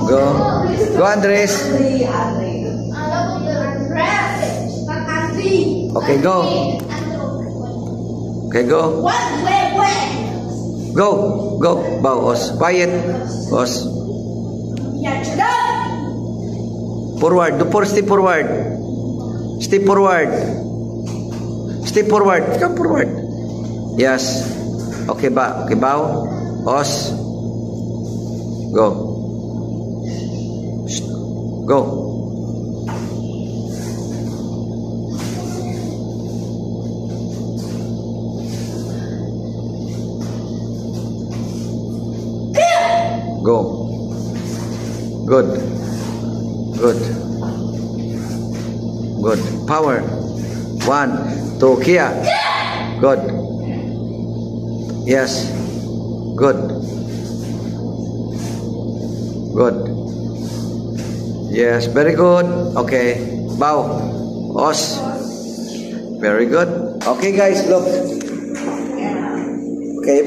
Go. Go, Andres. Okay, go. Okay, go. Go. Go. Bow, Os. Quiet. Os. Forward. Step forward. Step forward. Step forward. Come forward. Yes. Okay, ba. Okay, bow. Os. Go. Go. Go. Good. Good. Good. Power. 1, 2, Kia. Good. Yes. Good. Good. Yes. Very good. Okay. Bow. Os. Very good. Okay, guys. Look. Okay.